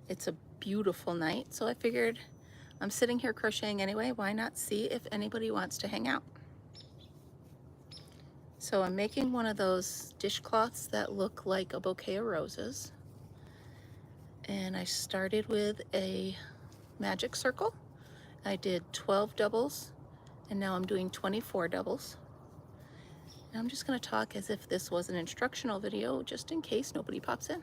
It's a beautiful night, so I figured I'm sitting here crocheting anyway. Why not see if anybody wants to hang out? So I'm making one of those dishcloths that look like a bouquet of roses. And I started with a magic circle. I did 12 doubles, and now I'm doing 24 doubles. And I'm just going to talk as if this was an instructional video, just in case nobody pops in.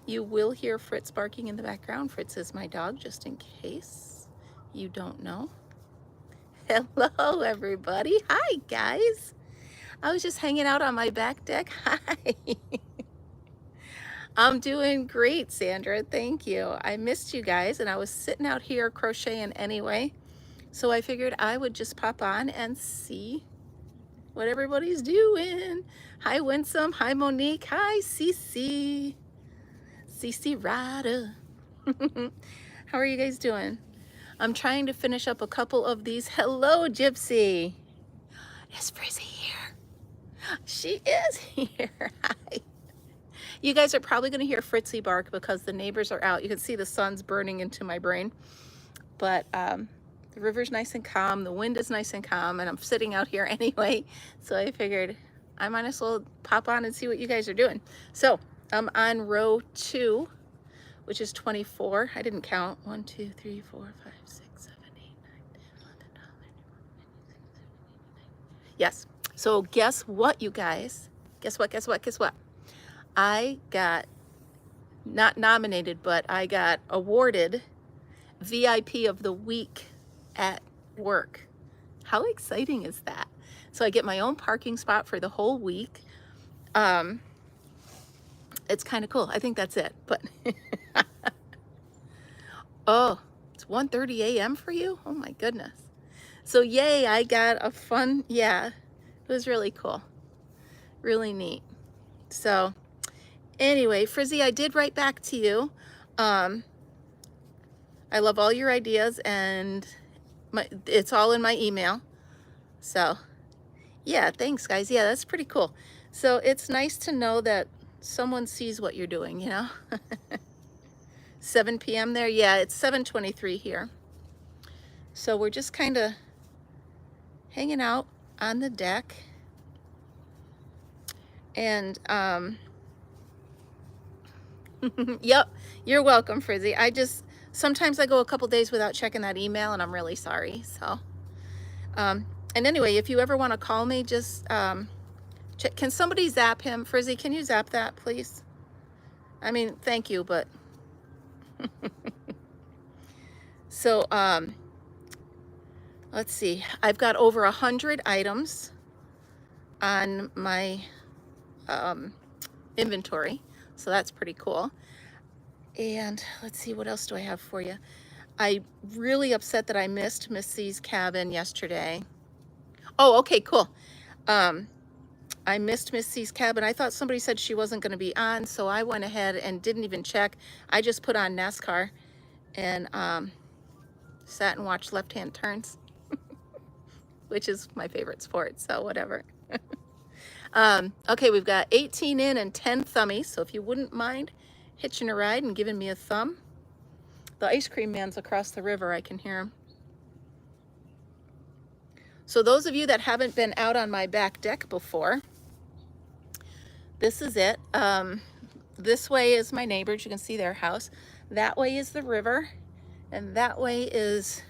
You will hear Fritz barking in the background. Fritz is my dog, just in case you don't know. Hello, everybody. Hi, guys. I was just hanging out on my back deck. Hi. I'm doing great, Sandra. Thank you. I missed you guys, and I was sitting out here crocheting anyway. So I figured I would just pop on and see what everybody's doing. Hi, Winsome. Hi, Monique. Hi, Cece. Cece Rada. How are you guys doing? I'm trying to finish up a couple of these. Hello, Gypsy. Is Frizzy here? She is here. Hi. You guys are probably going to hear Fritzy bark because the neighbors are out. You can see the sun's burning into my brain. But the river's nice and calm. The wind is nice and calm. And I'm sitting out here anyway. So I figured I might as well pop on and see what you guys are doing. So I'm on row 2, which is 24. I didn't count. 1, 2, 3, 4, 5, 6, 7, 8, 9, 10, 11, 12, 13, 14, 15, 16, 17, 18, 19. Yes. So guess what, you guys? Guess what? Guess what? Guess what? I got not nominated, but I got awarded VIP of the week at work. How exciting is that? So I get my own parking spot for the whole week. It's kind of cool. I think that's it. But oh, it's 1:30 a.m. for you? Oh my goodness. So yay, I got a fun, yeah, it was really cool. Really neat. So anyway, Frizzy, I did write back to you. I love all your ideas, and it's all in my email. So yeah, thanks guys. Yeah, that's pretty cool. So it's nice to know that someone sees what you're doing, you know? 7 p.m. there? Yeah, it's 7:23 here. So we're just kind of hanging out on the deck. And yep, you're welcome, Frizzy. Sometimes I go a couple days without checking that email, and I'm really sorry. So and anyway, if you ever want to call me, just check. Can somebody zap him? Frizzy, can you zap that, please? I mean, thank you, but so let's see. I've got over 100 items on my inventory, so that's pretty cool. And let's see, what else do I have for you? I'm really upset that I missed Miss C's cabin yesterday. Oh, okay, cool. I missed Miss C's cabin. I thought somebody said she wasn't going to be on, so I went ahead and didn't even check. I just put on NASCAR and sat and watched left-hand turns, which is my favorite sport, so whatever. Okay, we've got 18 in and 10 thummies, so if you wouldn't mind hitching a ride and giving me a thumb. The ice cream man's across the river. I can hear him. So those of you that haven't been out on my back deck before, this is it. This way is my neighbors. You can see their house. That way is the river, and that way is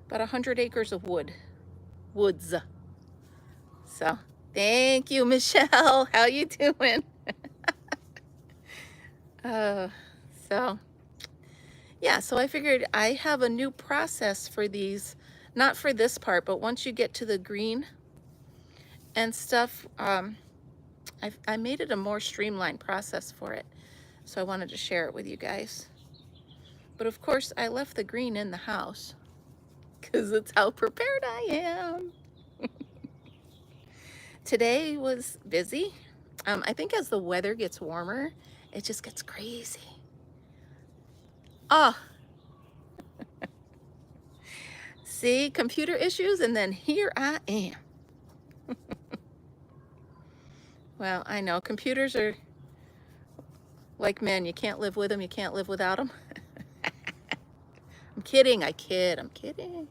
about 100 acres of woods. So thank you, Michelle. How you doing? So yeah, so I figured I have a new process for these, not for this part, but once you get to the green and stuff, I made it a more streamlined process for it. So I wanted to share it with you guys. But of course, I left the green in the house because it's how prepared I am. Today was busy. I think as the weather gets warmer, it just gets crazy. Oh, see, computer issues, and then here I am. Well, I know computers are Like men, you can't live with them, you can't live without them. I'm kidding, I'm kidding.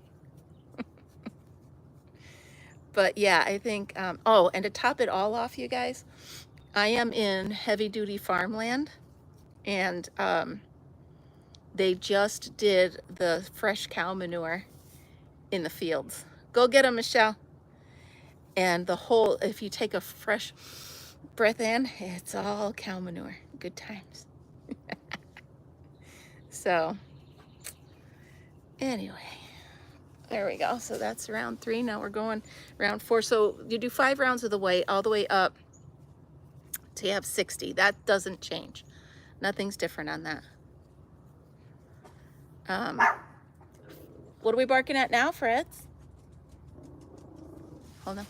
But yeah, I think, oh, and to top it all off, you guys, I am in heavy duty farmland, and they just did the fresh cow manure in the fields. Go get them, Michelle. And the whole, if you take a fresh breath in, it's all cow manure. Good times. So anyway, there we go. So that's round 3. Now we're going round 4. So you do 5 rounds of the way, all the way up till you have 60. That doesn't change. Nothing's different on that. What are we barking at now, Fritz? Hold on.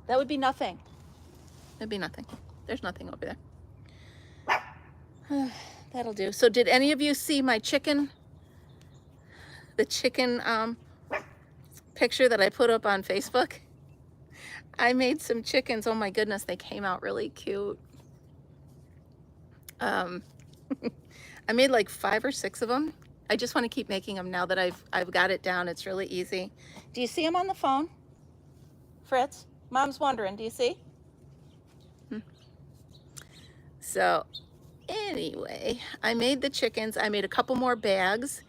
That would be nothing. That'd be nothing. There's nothing over there. That'll do. So did any of you see my chicken? The chicken picture that I put up on Facebook? I made some chickens. Oh my goodness, they came out really cute. I made like 5 or 6 of them. I just want to keep making them now that I've got it down. It's really easy. Do you see them on the phone, Fritz? Mom's wondering, do you see? So anyway, I made the chickens. I made a couple more bags,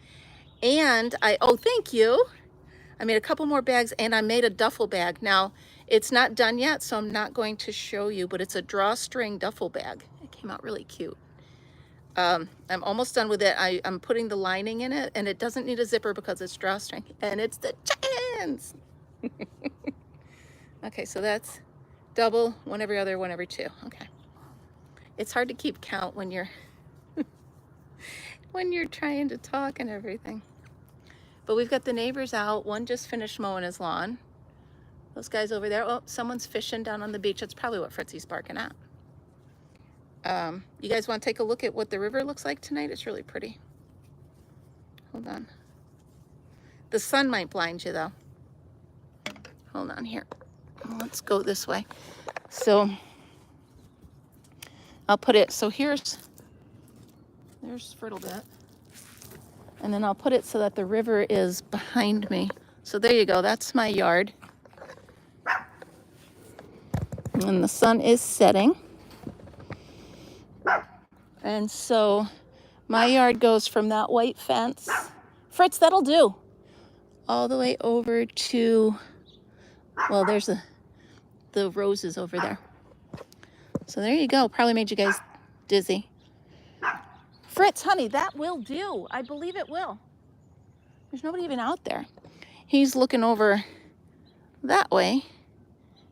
and oh, thank you. I made a couple more bags, and I made a duffel bag. Now, it's not done yet, so I'm not going to show you, but it's a drawstring duffel bag. It came out really cute. I'm almost done with it. I'm putting the lining in it, and it doesn't need a zipper because it's drawstring, and it's the chickens. Okay, so that's double, 1 every other, 1 every 2. Okay. It's hard to keep count when you're when you're trying to talk and everything. But we've got the neighbors out. One just finished mowing his lawn. Those guys over there. Oh, someone's fishing down on the beach. That's probably what Fritzy's barking at. You guys want to take a look at what the river looks like tonight? It's really pretty. Hold on. The sun might blind you though. Hold on here. Let's go this way. So I'll put it, so there's fertile bit. And then I'll put it so that the river is behind me. So there you go, that's my yard. And the sun is setting. And so my yard goes from that white fence. Fritz, that'll do. All the way over to, well, there's the roses over there. So there you go. Probably made you guys dizzy. Fritz, honey, that will do. I believe it will. There's nobody even out there. He's looking over that way,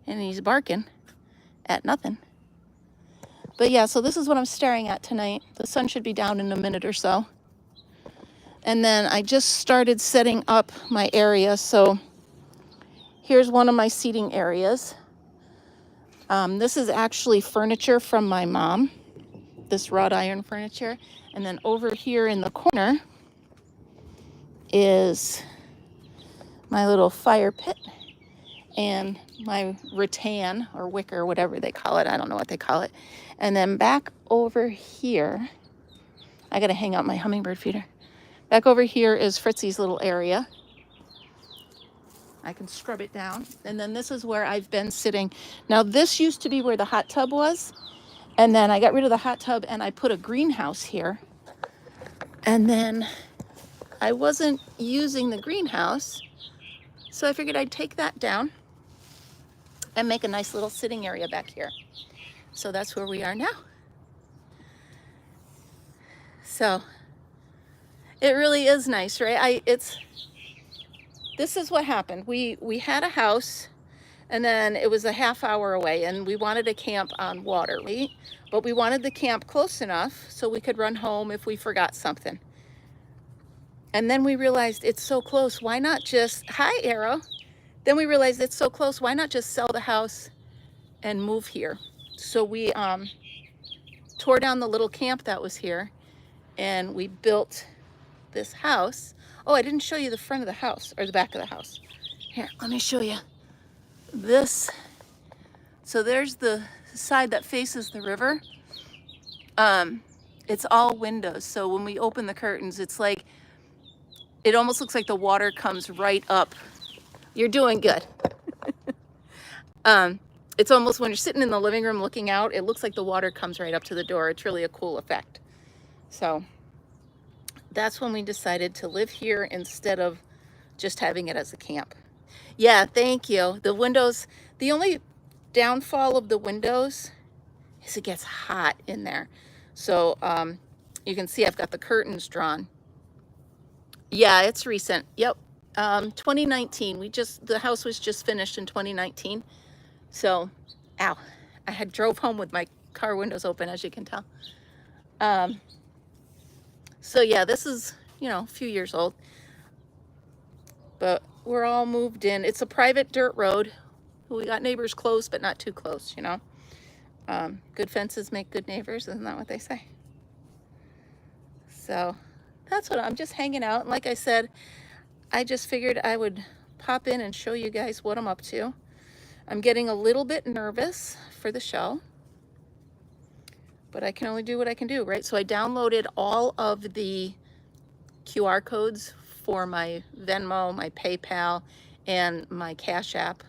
and he's barking at nothing. But yeah, so this is what I'm staring at tonight. The sun should be down in a minute or so. And then I just started setting up my area. So here's one of my seating areas. This is actually furniture from my mom, this wrought iron furniture. And then over here in the corner is my little fire pit and my rattan or wicker, whatever they call it. I don't know what they call it. And then back over here, I gotta hang out my hummingbird feeder. Back over here is Fritzy's little area. I can scrub it down. And then this is where I've been sitting. Now this used to be where the hot tub was. And then I got rid of the hot tub and I put a greenhouse here. And then I wasn't using the greenhouse. So I figured I'd take that down and make a nice little sitting area back here. So that's where we are now. So it really is nice, right? This is what happened. We had a house, and then it was a half hour away, and we wanted to camp on water, right? But we wanted the camp close enough so we could run home if we forgot something. And then we realized it's so close, why not just, hi Arrow. Then we realized it's so close, why not just sell the house and move here? So we tore down the little camp that was here, and we built this house. Oh, I didn't show you the front of the house, or the back of the house. Here, let me show you this. So there's the side that faces the river. It's all windows. So when we open the curtains, it's like, it almost looks like the water comes right up. You're doing good. It's almost when you're sitting in the living room looking out, it looks like the water comes right up to the door. It's really a cool effect. So that's when we decided to live here instead of just having it as a camp. Yeah, thank you. The windows, the only downfall of the windows is it gets hot in there. So you can see I've got the curtains drawn. Yeah, it's recent. Yep. 2019. The house was just finished in 2019. So, ow, I had drove home with my car windows open, as you can tell. So yeah, this is, you know, a few years old, but we're all moved in. It's a private dirt road. We got neighbors close, but not too close, you know. Good fences make good neighbors, isn't that what they say? So that's what I'm just hanging out. And like I said, I just figured I would pop in and show you guys what I'm up to. I'm getting a little bit nervous for the show, but I can only do what I can do, right? So I downloaded all of the QR codes for my Venmo, my PayPal, and my Cash App.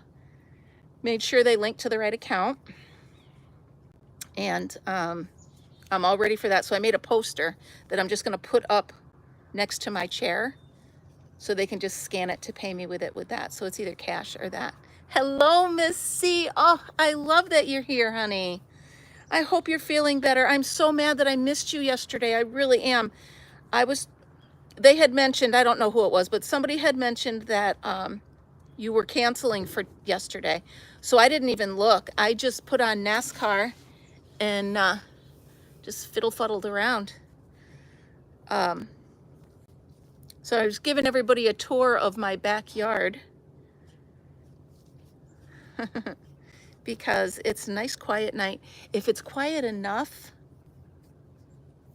Made sure they linked to the right account. And I'm all ready for that. So I made a poster that I'm just going to put up next to my chair so they can just scan it to pay me with that. So it's either cash or that. Hello, Miss C. Oh, I love that you're here, honey. I hope you're feeling better. I'm so mad that I missed you yesterday. I really am. They had mentioned, I don't know who it was, but somebody had mentioned that you were canceling for yesterday. So I didn't even look. I just put on NASCAR and just fiddle-fuddled around. So I was giving everybody a tour of my backyard because it's a nice quiet night. If it's quiet enough,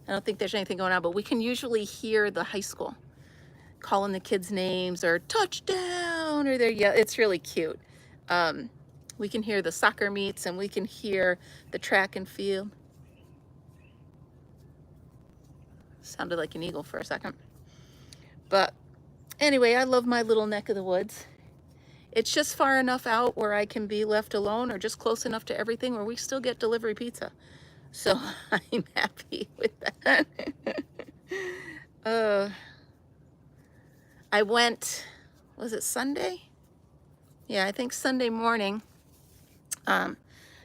I don't think there's anything going on, but we can usually hear the high school calling the kids' names or touchdown or yeah, it's really cute. We can hear the soccer meets and we can hear the track and field. Sounded like an eagle for a second. But anyway, I love my little neck of the woods. It's just far enough out where I can be left alone or just close enough to everything where we still get delivery pizza. So I'm happy with that. I went, was it Sunday? Yeah, I think Sunday morning.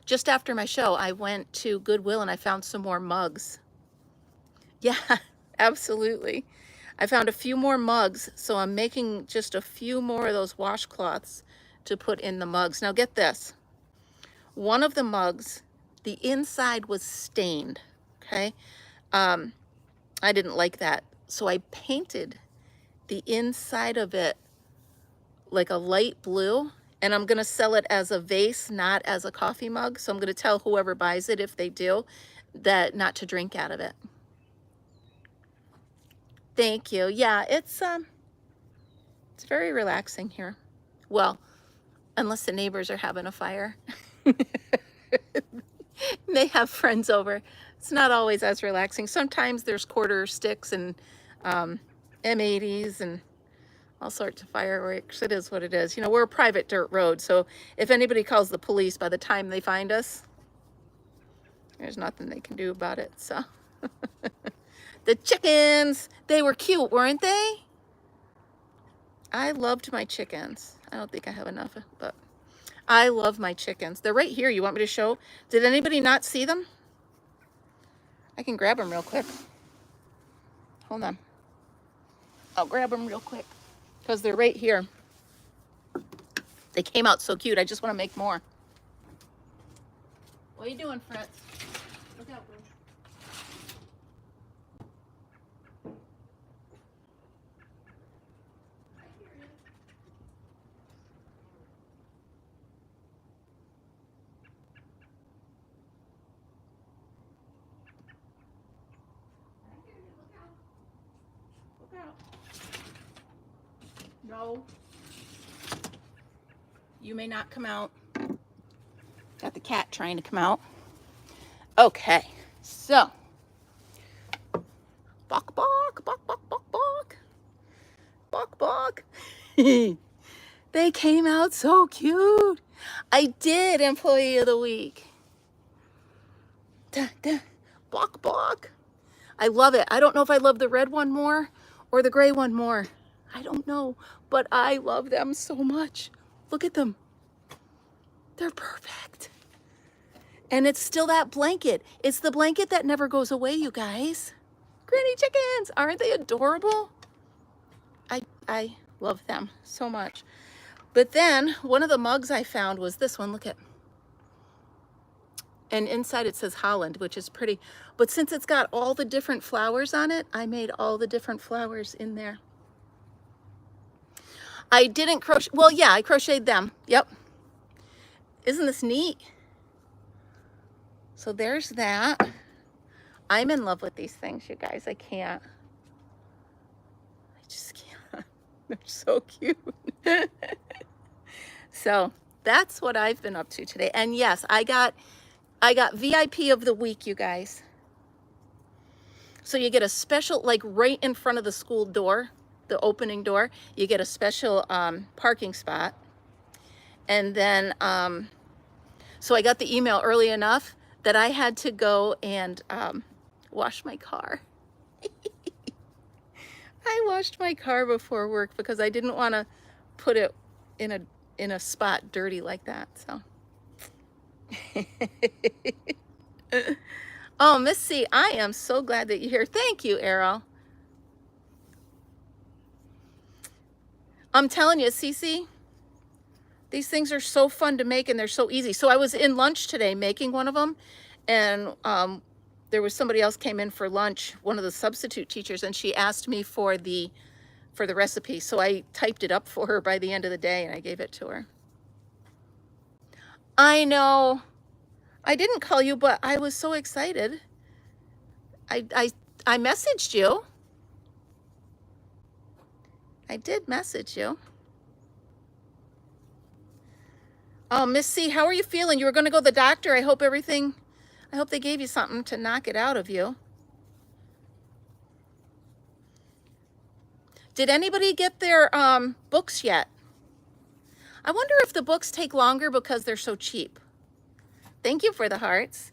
Just after my show, I went to Goodwill and I found some more mugs. Yeah, absolutely. I found a few more mugs, so I'm making just a few more of those washcloths to put in the mugs. Now get this. One of the mugs, the inside was stained, okay? I didn't like that, so I painted the inside of it like a light blue, and I'm gonna sell it as a vase, not as a coffee mug. So I'm gonna tell whoever buys it, if they do, that not to drink out of it. Thank you. Yeah, it's very relaxing here. Well, unless the neighbors are having a fire. They have friends over. It's not always as relaxing. Sometimes there's quarter sticks and M80s and all sorts of fireworks. It is what it is. You know, we're a private dirt road, so if anybody calls the police, by the time they find us, there's nothing they can do about it. So the chickens, they were cute, weren't they? I loved my chickens. I don't think I have enough, but I love my chickens. They're right here. You want me to show? Did anybody not see them? I can grab them real quick. Hold on. I'll grab them real quick because they're right here. They came out so cute. I just want to make more. What are you doing, Fritz? Look out, bro. No. You may not come out. Got the cat trying to come out. Okay, so Bok, bok, bok, bok, bok, bok. Bok, bok. They came out so cute. I did Employee of the Week. Da, da. Bok, bok. I love it. I don't know if I love the red one more or the gray one more. I don't know, but I love them so much. Look at them. They're perfect. And it's still that blanket. It's the blanket that never goes away, you guys. Granny chickens, aren't they adorable? I love them so much. But then one of the mugs I found was this one, look at. And inside it says Holland, which is pretty. But since it's got all the different flowers on it, I made all the different flowers in there. I didn't crochet, well, yeah, I crocheted them. Yep. Isn't this neat? So there's that. I'm in love with these things, you guys. I can't. I just can't. They're so cute. So that's what I've been up to today. And yes, I got VIP of the week, you guys. So you get a special, like right in front of the school door, the opening door, you get a special parking spot. And then, so I got the email early enough that I had to go and wash my car. I washed my car before work because I didn't want to put it in a spot dirty like that. So, oh, Miss C, I am so glad that you're here. Thank you, Errol. I'm telling you, Cece, these things are so fun to make and they're so easy. So I was in lunch today making one of them, and there was somebody else came in for lunch, one of the substitute teachers, and she asked me for the recipe. So I typed it up for her by the end of the day and I gave it to her. I know. I didn't call you, but I was so excited. I messaged you. I did message you. Oh, Miss C, how are you feeling? You were going to go to the doctor. I hope they gave you something to knock it out of you. Did anybody get their books yet? I wonder if the books take longer because they're so cheap. Thank you for the hearts.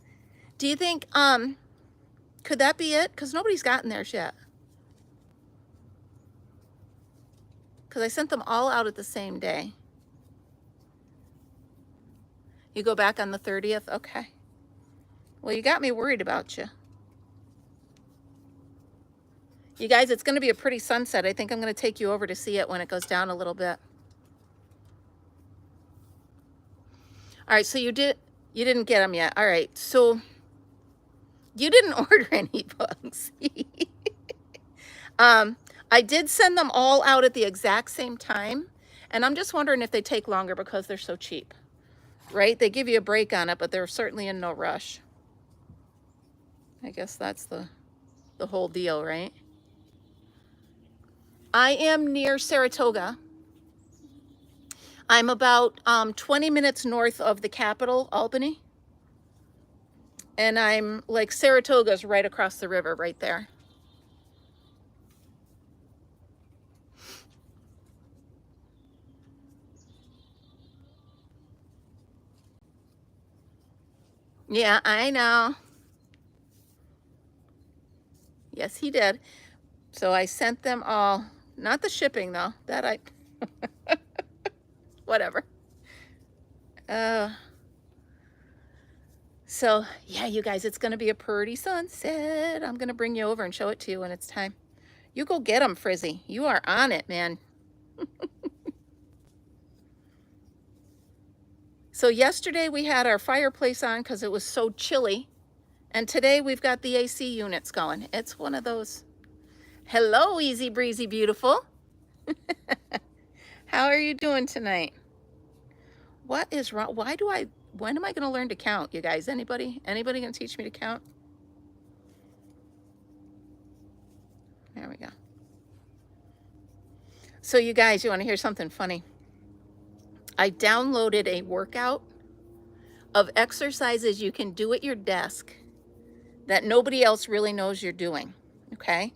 Do you think, could that be it? Because nobody's gotten theirs yet. Because I sent them all out at the same day. You go back on the 30th? Okay. Well, you got me worried about you. You guys, it's going to be a pretty sunset. I think I'm going to take you over to see it when it goes down a little bit. All right, so you didn't get them yet. All right, so you didn't order any books. I did send them all out at the exact same time, and I'm just wondering if they take longer because they're so cheap. Right? They give you a break on it, but they're certainly in no rush. I guess that's the whole deal, right? I am near Saratoga. I'm about 20 minutes north of the capital, Albany. And I'm like, Saratoga's right across the river right there. Yeah, I know. Yes, he did. So I sent them all, not the shipping though, that I, whatever. So yeah, you guys, it's going to be a pretty sunset. I'm going to bring you over and show it to you when it's time. You go get them, Frizzy. You are on it, man. So yesterday we had our fireplace on because it was so chilly. And today we've got the AC units going. It's one of those. Hello, Easy Breezy Beautiful. How are you doing tonight? What is wrong? When am I going to learn to count, you guys? Anybody going to teach me to count? There we go. So you guys, you want to hear something funny? I downloaded a workout of exercises you can do at your desk that nobody else really knows you're doing, okay?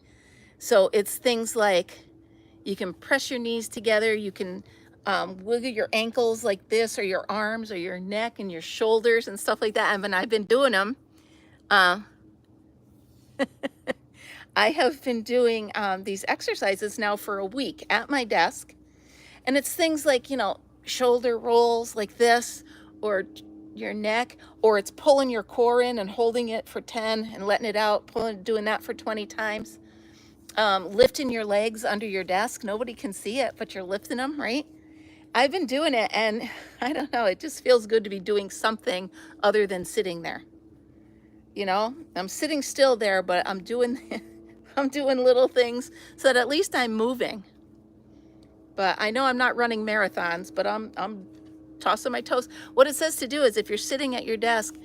So it's things like you can press your knees together, you can wiggle your ankles like this, or your arms or your neck and your shoulders and stuff like that. I mean, I've been doing them. Uh, I have been doing these exercises now for a week at my desk. And it's things like, you know, shoulder rolls like this, or your neck, or it's pulling your core in and holding it for 10 and letting it out, doing that for 20 times. Lifting your legs under your desk. Nobody can see it, but you're lifting them, right? I've been doing it, and I don't know, it just feels good to be doing something other than sitting there. You know, I'm sitting still there, but I'm doing I'm doing little things so that at least I'm moving. But I know I'm not running marathons, but I'm tossing my toes. What it says to do is, if you're sitting at your desk,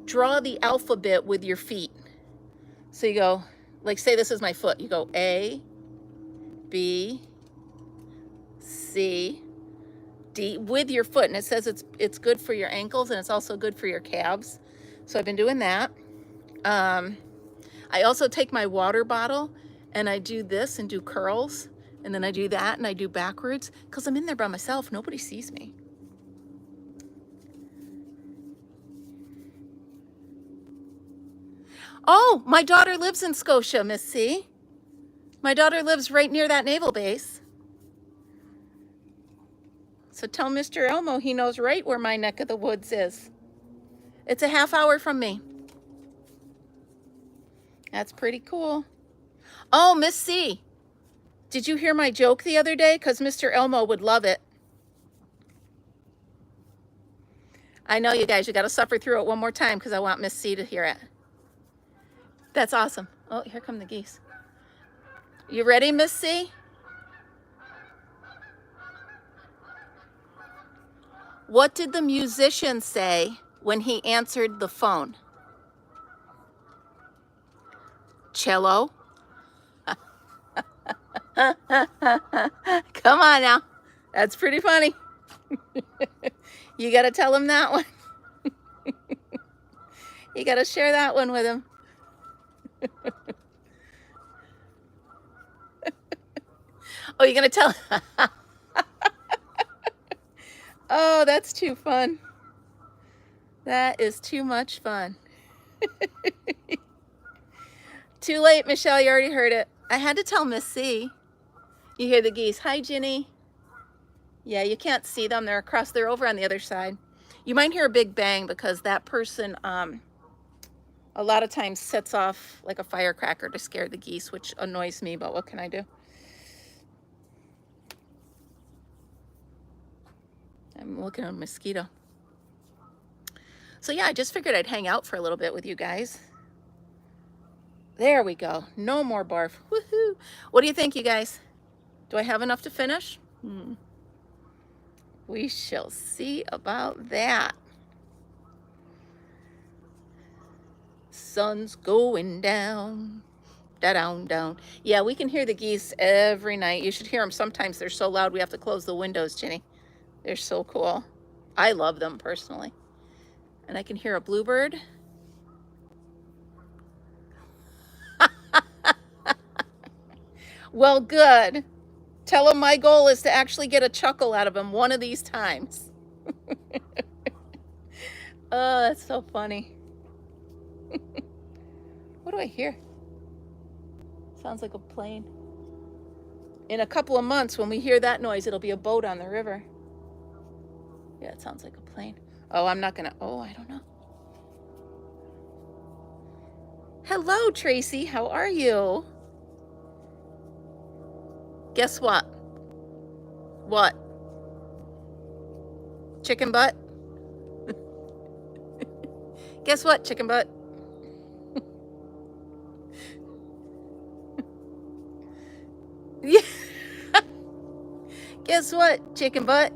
draw the alphabet with your feet. So you go, like, say this is my foot. You go A, B, C, D with your foot. And it says it's good for your ankles, and it's also good for your calves. So I've been doing that. I also take my water bottle and I do this and do curls. And then I do that and I do backwards because I'm in there by myself. Nobody sees me. Oh, my daughter lives in Scotia, Miss C. My daughter lives right near that naval base. So tell Mr. Elmo he knows right where my neck of the woods is. It's a half hour from me. That's pretty cool. Oh, Miss C, did you hear my joke the other day? Because Mr. Elmo would love it. I know, you guys, you got to suffer through it one more time because I want Miss C to hear it. That's awesome. Oh, here come the geese. You ready, Miss C? What did the musician say when he answered the phone? Cello. Come on now. That's pretty funny. You got to tell him that one. You got to share that one with him. Oh, you're going to tell? Oh, that's too fun. That is too much fun. Too late, Michelle. You already heard it. I had to tell Miss C. You hear the geese. Hi, Ginny. Yeah, you can't see them. They're across. They're over on the other side. You might hear a big bang because that person a lot of times sets off like a firecracker to scare the geese, which annoys me, but what can I do? I'm looking at a mosquito. So yeah, I just figured I'd hang out for a little bit with you guys. There we go. No more barf. Woohoo! What do you think, you guys? Do I have enough to finish? We shall see about that. Sun's going down. Da-down, down. Yeah, we can hear the geese every night. You should hear them. Sometimes they're so loud we have to close the windows, Ginny. They're so cool. I love them personally. And I can hear a bluebird. Well, good. Tell him my goal is to actually get a chuckle out of him one of these times. Oh, that's so funny. What do I hear? Sounds like a plane. In a couple of months, when we hear that noise, it'll be a boat on the river. Yeah, it sounds like a plane. Oh, I'm not gonna, oh, I don't know. Hello, Tracy, how are you? Guess what? What? Chicken butt? Guess what, chicken butt? Yeah. Guess what, chicken butt?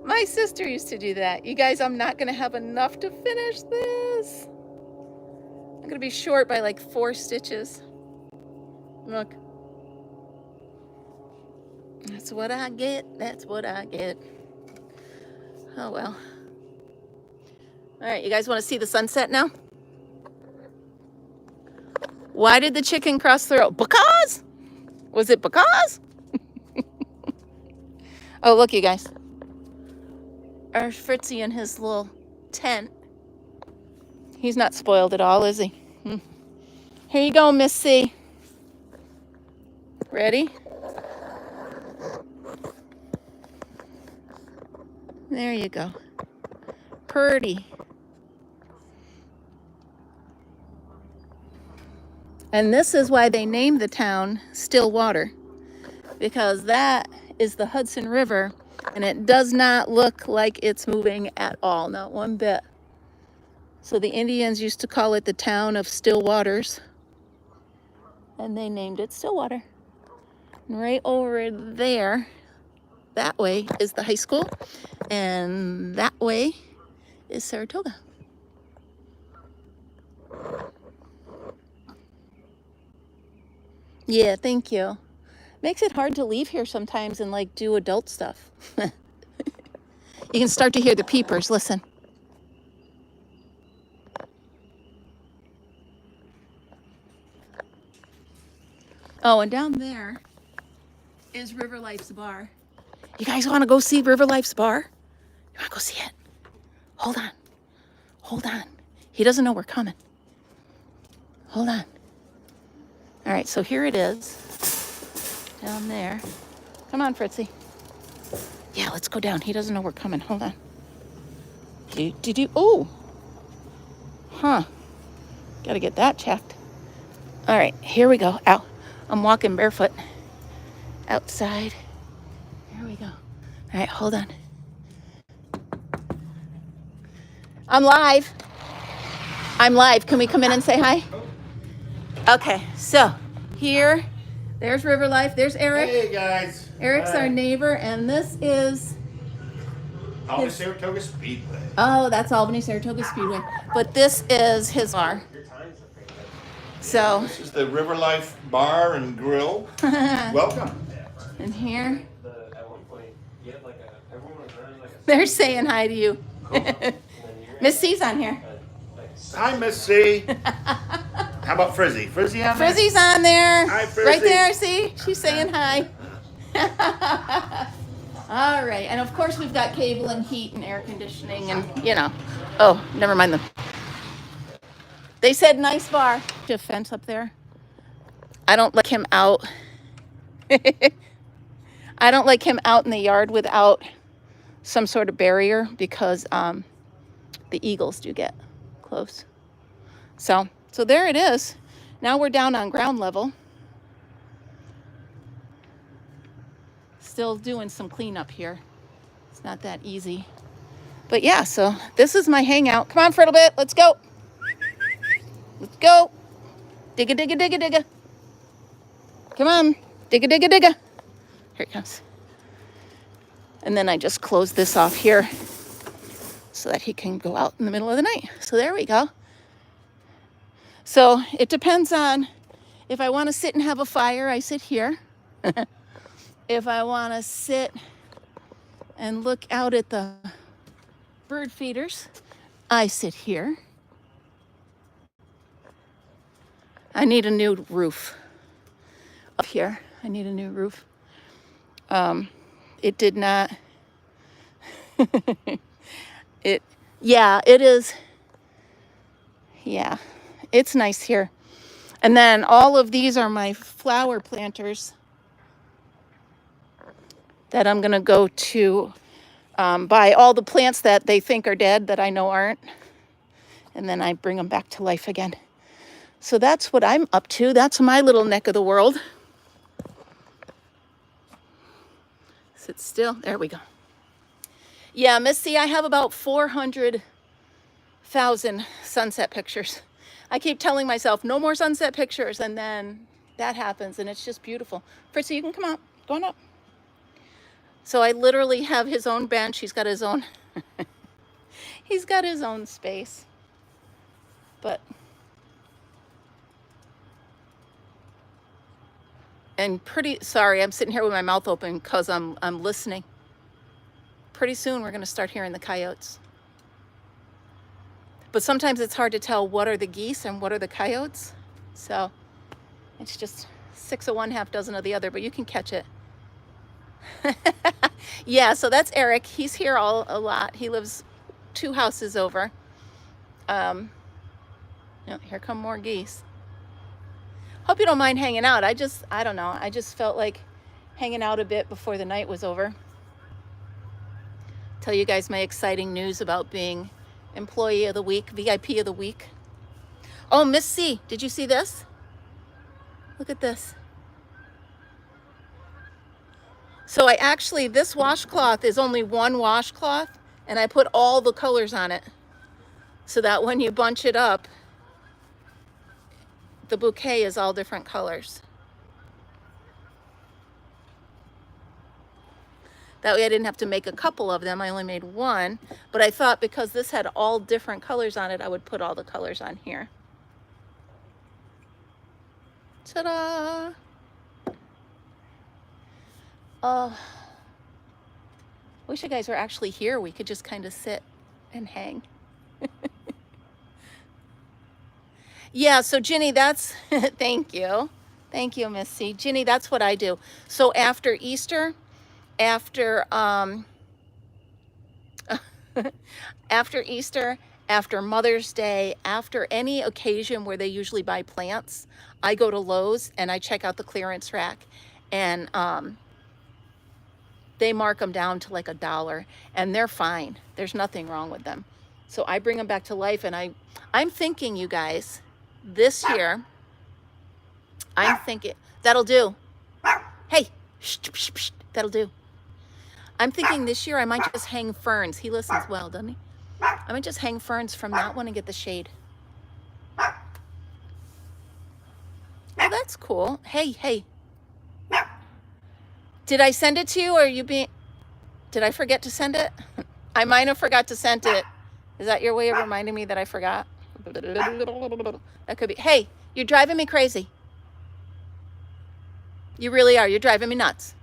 My sister used to do that. You guys, I'm not going to have enough to finish this. I'm going to be short by like 4 stitches. Look. That's what I get. That's what I get. Oh, well. All right, you guys want to see the sunset now? Why did the chicken cross the road? Because? Was it because? Oh, look, you guys. Our Fritzy in his little tent. He's not spoiled at all, is he? Here you go, Miss C. Ready? There you go. Purdy. And this is why they named the town Stillwater, because that is the Hudson River, and it does not look like it's moving at all, not one bit. So the Indians used to call it the town of still waters, and they named it Stillwater. And right over there, that way is the high school, and that way is Saratoga. Yeah, thank you. Makes it hard to leave here sometimes and like do adult stuff. You can start to hear the peepers. Listen. Oh, and down there is River Life's bar. You guys want to go see River Life's bar? You want to go see it? Hold on. Hold on. He doesn't know we're coming. Hold on. All right, so here it is. Down there. Come on, Fritzy. Yeah, let's go down. He doesn't know we're coming. Hold on. Oh. Huh. Got to get that checked. All right, here we go. Ow. I'm walking barefoot outside. Here we go. All right, hold on. I'm live. I'm live. Can we come in and say hi? Okay, so here, there's River Life. There's Eric. Hey, guys. Eric's our neighbor, and this is Albany Saratoga Speedway. Oh, that's Albany Saratoga Speedway. But this is his bar. So this is the River Life Bar and Grill. Welcome. And here, they're saying hi to you. Miss C's on here. Hi, Miss C. How about Frizzy? Frizzy on there? Frizzy's on there. Hi, Frizzy. Right there, see? She's saying hi. All right, and of course we've got cable and heat and air conditioning and, you know. Oh, never mind them. They said nice bar. A fence up there. I don't like him out. I don't like him out in the yard without some sort of barrier because the eagles do get close. So there it is. Now we're down on ground level. Still doing some cleanup here. It's not that easy. But yeah, so this is my hangout. Come on, for a little bit. Let's go. Let's go. Digga, digga, digga, digga. Come on. Digga, digga, digga. Here it comes. And then I just close this off here so that he can go out in the middle of the night. So there we go. So it depends on if I want to sit and have a fire, I sit here. If I want to sit and look out at the bird feeders, I sit here. I need a new roof up here. I need a new roof. It did not. It is. Yeah, it's nice here. And then all of these are my flower planters that I'm gonna go to buy all the plants that they think are dead that I know aren't. And then I bring them back to life again. So that's what I'm up to. That's my little neck of the world. Sit still. There we go. Yeah, Miss C, I have about 400,000 sunset pictures. I keep telling myself, no more sunset pictures, and then that happens, and it's just beautiful. Fritzy, you can come up. Go on up. So I literally have his own bench. He's got his own, he's got his own space. But, and sorry, I'm sitting here with my mouth open because I'm listening. Pretty soon we're going to start hearing the coyotes. But sometimes it's hard to tell what are the geese and what are the coyotes. So It's just 6 of one, half dozen of the other, but you can catch it. Yeah, so that's Eric. He's here a lot. He lives 2 houses over. Oh, here come more geese. Hope you don't mind hanging out. I don't know. I just felt like hanging out a bit before the night was over. Tell you guys my exciting news about being Employee of the Week, VIP of the Week. Oh, Miss C, did you see this? Look at this. So this washcloth is only one washcloth, and I put all the colors on it so that when you bunch it up, the bouquet is all different colors. That way I didn't have to make a couple of them. I only made one, but I thought because this had all different colors on it, I would put all the colors on here. Ta-da! Wish you guys were actually here. We could just kind of sit and hang. Yeah, so Ginny, that's, thank you. Thank you, Miss C. Ginny, that's what I do. So after Easter, after Easter, after Mother's Day, after any occasion where they usually buy plants, I go to Lowe's and I check out the clearance rack, and they mark them down to like $1, and they're fine. There's nothing wrong with them. So I bring them back to life, and I'm thinking, you guys, this year, I'm thinking, that'll do. Hey, shh, shh, shh, that'll do. I'm thinking this year I might just hang ferns. He listens well, doesn't he? I might just hang ferns from that one and get the shade. Oh, that's cool. Hey. Did I send it to you, or did I forget to send it? I might have forgot to send it. Is that your way of reminding me that I forgot? That could be. Hey, you're driving me crazy. You really are. You're driving me nuts.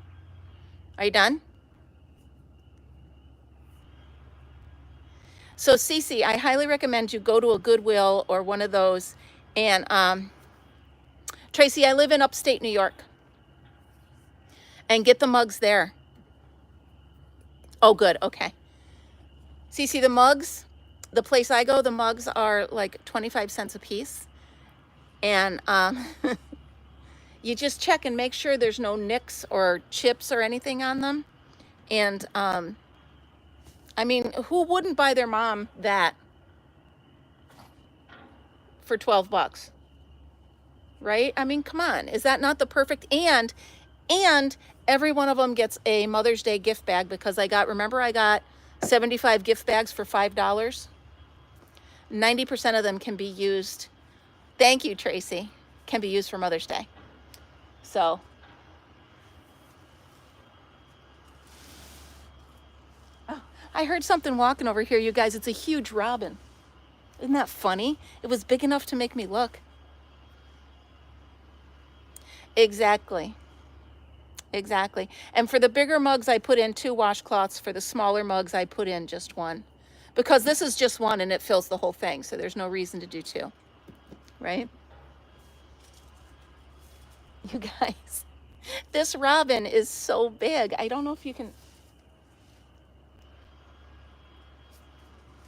Are you done? So Cece, I highly recommend you go to a Goodwill or one of those. And Tracy, I live in upstate New York. And get the mugs there. Oh, good. Okay. Cece, the mugs, the place I go, the mugs are like 25 cents a piece. And you just check and make sure there's no nicks or chips or anything on them. And I mean, who wouldn't buy their mom that for 12 bucks? Right? I mean, come on. Is that not the perfect? And every one of them gets a Mother's Day gift bag, because I got 75 gift bags for $5. 90% of them can be used. Thank you, Tracy. Can be used for Mother's Day. So I heard something walking over here, you guys. It's a huge robin. Isn't that funny? It was big enough to make me look. Exactly. And for the bigger mugs, I put in 2 washcloths. For the smaller mugs, I put in just 1. Because this is just 1 and it fills the whole thing. So there's no reason to do 2. Right? You guys, this robin is so big. I don't know if you can...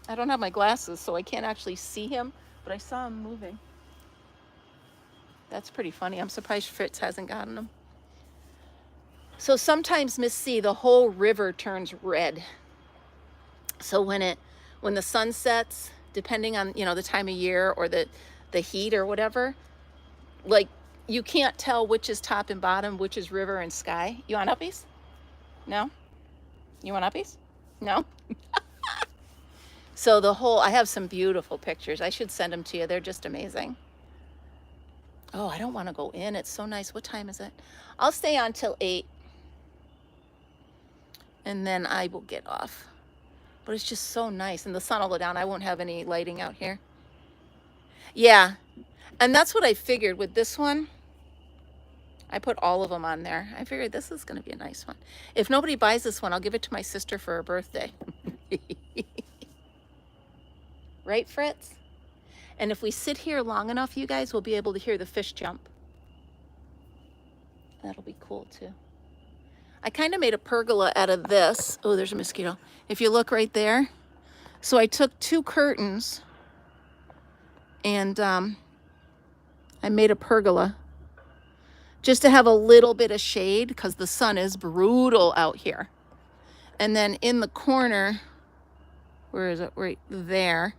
I don't have my glasses, so I can't actually see him, but I saw him moving. That's pretty funny. I'm surprised Fritz hasn't gotten him. So sometimes, Miss C, the whole river turns red. So when the sun sets, depending on, the time of year or the heat or whatever, like, you can't tell which is top and bottom, which is river and sky. You want uppies? No? You want uppies? No? So I have some beautiful pictures. I should send them to you. They're just amazing. Oh, I don't want to go in. It's so nice. What time is it? I'll stay on till 8. And then I will get off. But it's just so nice. And the sun will go down. I won't have any lighting out here. Yeah. And that's what I figured with this one. I put all of them on there. I figured this is going to be a nice one. If nobody buys this one, I'll give it to my sister for her birthday. Right, Fritz? And if we sit here long enough, you guys will be able to hear the fish jump. That'll be cool too. I kind of made a pergola out of this. Oh, there's a mosquito. If you look right there. So I took 2 curtains and I made a pergola just to have a little bit of shade because the sun is brutal out here. And then in the corner, where is it? Right there.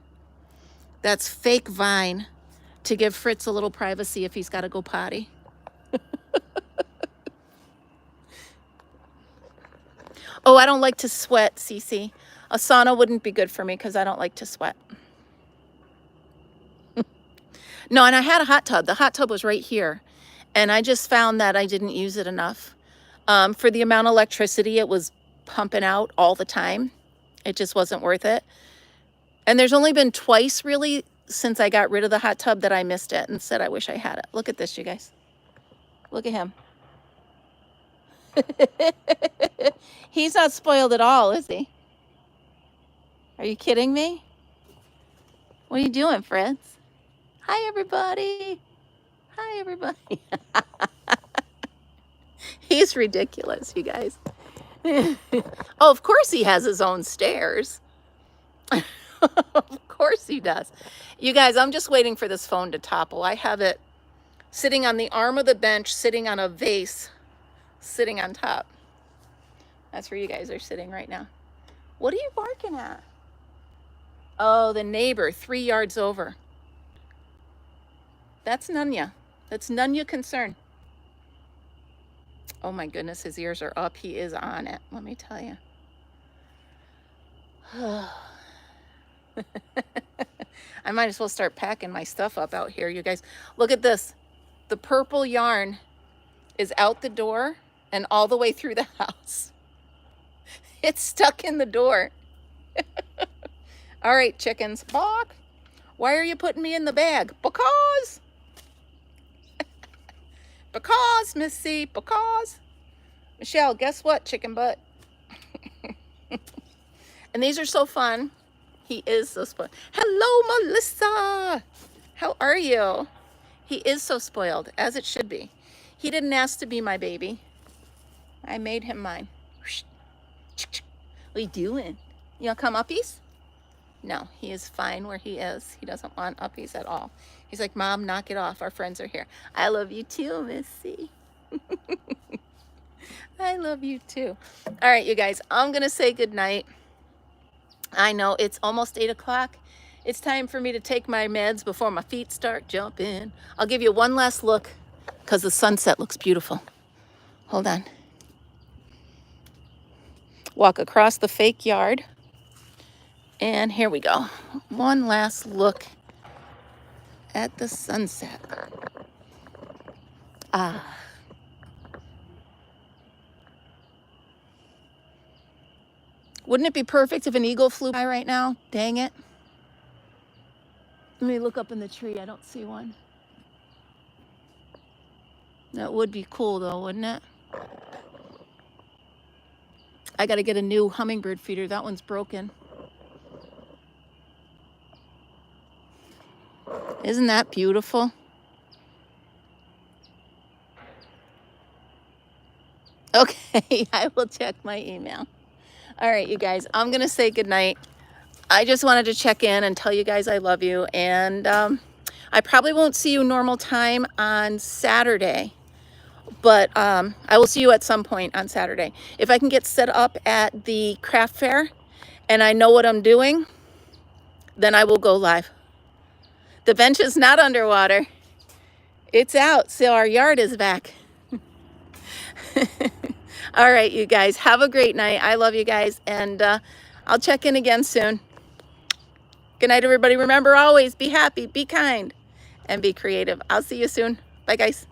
That's fake vine to give Fritz a little privacy if he's got to go potty. Oh, I don't like to sweat, Cece. A sauna wouldn't be good for me because I don't like to sweat. No, and I had a hot tub. The hot tub was right here. And I just found that I didn't use it enough. For the amount of electricity it was pumping out all the time, it just wasn't worth it. And there's only been twice really since I got rid of the hot tub that I missed it and said I wish I had it. Look at this, you guys. Look at him. He's not spoiled at all, is he? Are you kidding me? What are you doing, Fritz? Hi, everybody. Hi, everybody. He's ridiculous, you guys. Oh, of course he has his own stairs. Of course he does. You guys, I'm just waiting for this phone to topple. I have it sitting on the arm of the bench, sitting on a vase, sitting on top. That's where you guys are sitting right now. What are you barking at? Oh, the neighbor 3 yards over. That's none ya. That's none your concern. Oh my goodness, his ears are up. He is on it, let me tell you. I might as well start packing my stuff up out here, you guys. Look at this. The purple yarn is out the door and all the way through the house. It's stuck in the door. All right, chickens. Bark. Why are you putting me in the bag? Because. Because, Miss C. Because. Michelle, guess what, chicken butt? And these are so fun. He is so spoiled. Hello, Melissa. How are you? He is so spoiled, as it should be. He didn't ask to be my baby. I made him mine. What are you doing? You want to come uppies? No, he is fine where he is. He doesn't want uppies at all. He's like, Mom, knock it off. Our friends are here. I love you too, Missy. I love you too. All right, you guys, I'm going to say goodnight. I know it's almost 8 o'clock. It's time for me to take my meds before my feet start jumping. I'll give you one last look because the sunset looks beautiful. Hold on. Walk across the fake yard. And here we go. One last look at the sunset. Ah. Wouldn't it be perfect if an eagle flew by right now? Dang it. Let me look up in the tree. I don't see one. That would be cool though, wouldn't it? I got to get a new hummingbird feeder. That one's broken. Isn't that beautiful? Okay, I will check my email. All right, you guys, I'm going to say goodnight. I just wanted to check in and tell you guys I love you. And I probably won't see you normal time on Saturday, but I will see you at some point on Saturday. If I can get set up at the craft fair and I know what I'm doing, then I will go live. The bench is not underwater. It's out, so our yard is back. All right, you guys, have a great night. I love you guys, and I'll check in again soon. Good night, everybody. Remember, always be happy, be kind, and be creative. I'll see you soon. Bye, guys.